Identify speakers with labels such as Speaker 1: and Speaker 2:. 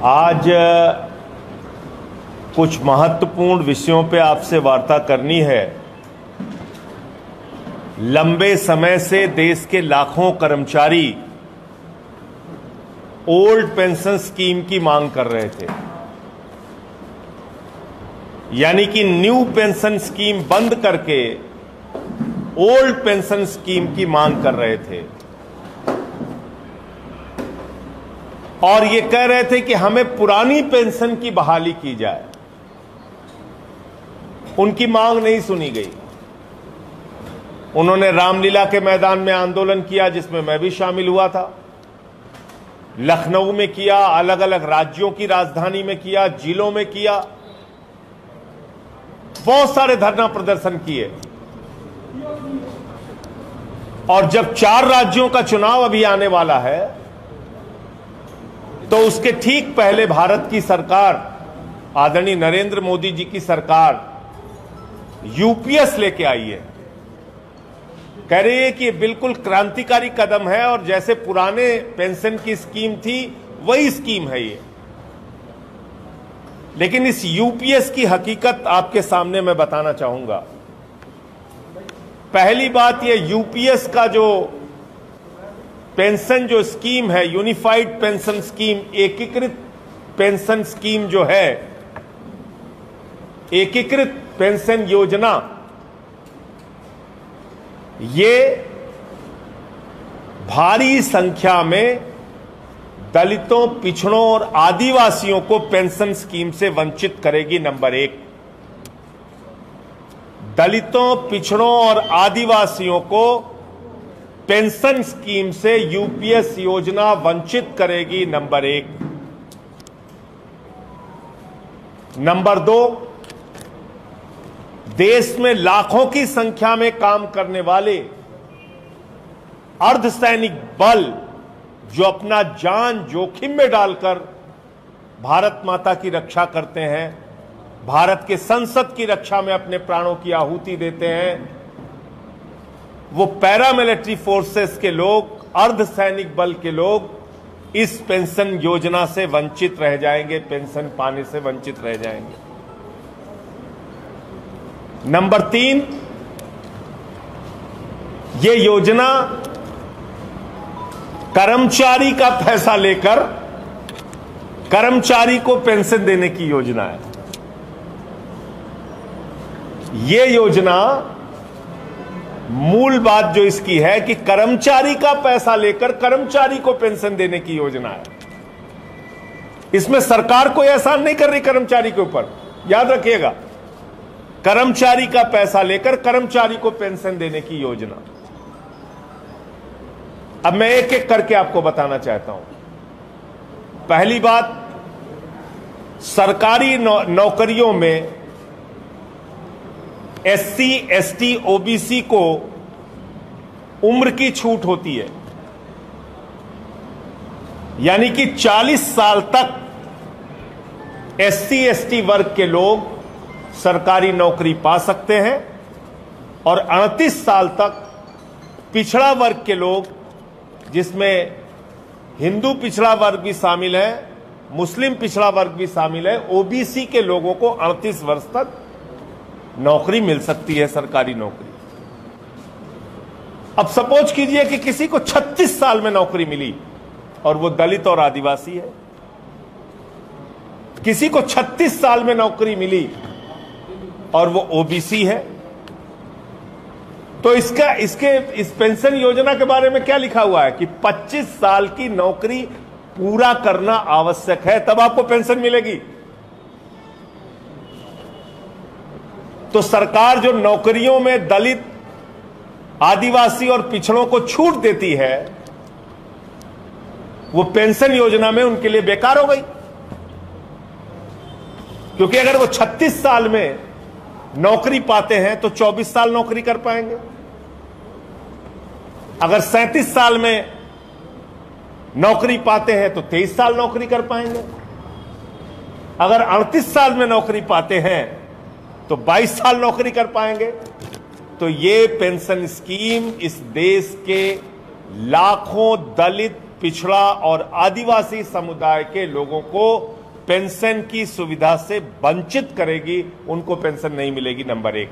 Speaker 1: आज कुछ महत्वपूर्ण विषयों पे आपसे वार्ता करनी है। लंबे समय से देश के लाखों कर्मचारी ओल्ड पेंशन स्कीम की मांग कर रहे थे, यानी कि न्यू पेंशन स्कीम बंद करके ओल्ड पेंशन स्कीम की मांग कर रहे थे और ये कह रहे थे कि हमें पुरानी पेंशन की बहाली की जाए। उनकी मांग नहीं सुनी गई। उन्होंने रामलीला के मैदान में आंदोलन किया, जिसमें मैं भी शामिल हुआ था। लखनऊ में किया, अलग अलग राज्यों की राजधानी में किया, जिलों में किया, बहुत सारे धरना प्रदर्शन किए। और जब 4 राज्यों का चुनाव अभी आने वाला है, तो उसके ठीक पहले भारत की सरकार, आदरणीय नरेंद्र मोदी जी की सरकार यूपीएस लेके आई है। कह रही है कि बिल्कुल क्रांतिकारी कदम है और जैसे पुराने पेंशन की स्कीम थी वही स्कीम है ये। लेकिन इस यूपीएस की हकीकत आपके सामने मैं बताना चाहूंगा। पहली बात, ये यूपीएस का जो पेंशन जो स्कीम है, यूनिफाइड पेंशन स्कीम, एकीकृत पेंशन स्कीम जो है, एकीकृत पेंशन योजना, ये भारी संख्या में दलितों, पिछड़ों और आदिवासियों को पेंशन स्कीम से वंचित करेगी। नंबर 1, दलितों, पिछड़ों और आदिवासियों को पेंशन स्कीम से यूपीएस योजना वंचित करेगी। नंबर 1। नंबर 2, देश में लाखों की संख्या में काम करने वाले अर्धसैनिक बल जो अपना जान जोखिम में डालकर भारत माता की रक्षा करते हैं, भारत के संसद की रक्षा में अपने प्राणों की आहुति देते हैं, वो पैरामिलिट्री फोर्सेस के लोग, अर्धसैनिक बल के लोग इस पेंशन योजना से वंचित रह जाएंगे, पेंशन पाने से वंचित रह जाएंगे। नंबर 3, ये योजना कर्मचारी का पैसा लेकर कर्मचारी को पेंशन देने की योजना है। ये योजना, मूल बात जो इसकी है कि कर्मचारी का पैसा लेकर कर्मचारी को पेंशन देने की योजना है। इसमें सरकार कोई एहसान नहीं कर रही कर्मचारी के ऊपर, याद रखिएगा। कर्मचारी का पैसा लेकर कर्मचारी को पेंशन देने की योजना। अब मैं एक एक करके आपको बताना चाहता हूं। पहली बात, सरकारी नौकरियों में एससी, एसटी, ओबीसी को उम्र की छूट होती है, यानी कि 40 साल तक एससी, एसटी वर्ग के लोग सरकारी नौकरी पा सकते हैं और 38 साल तक पिछड़ा वर्ग के लोग, जिसमें हिंदू पिछड़ा वर्ग भी शामिल है, मुस्लिम पिछड़ा वर्ग भी शामिल है, ओबीसी के लोगों को 38 वर्ष तक नौकरी मिल सकती है, सरकारी नौकरी। अब सपोज कीजिए कि किसी को 36 साल में नौकरी मिली और वो दलित और आदिवासी है। किसी को 36 साल में नौकरी मिली और वो ओबीसी है। तो इस पेंशन योजना के बारे में क्या लिखा हुआ है कि 25 साल की नौकरी पूरा करना आवश्यक है, तब आपको पेंशन मिलेगी। तो सरकार जो नौकरियों में दलित, आदिवासी और पिछड़ों को छूट देती है, वो पेंशन योजना में उनके लिए बेकार हो गई। क्योंकि अगर वो 36 साल में नौकरी पाते हैं तो 24 साल नौकरी कर पाएंगे। अगर 37 साल में नौकरी पाते हैं तो 23 साल नौकरी कर पाएंगे। अगर 38 साल में नौकरी पाते हैं तो 22 साल नौकरी कर पाएंगे। तो ये पेंशन स्कीम इस देश के लाखों दलित, पिछड़ा और आदिवासी समुदाय के लोगों को पेंशन की सुविधा से वंचित करेगी, उनको पेंशन नहीं मिलेगी। नंबर 1।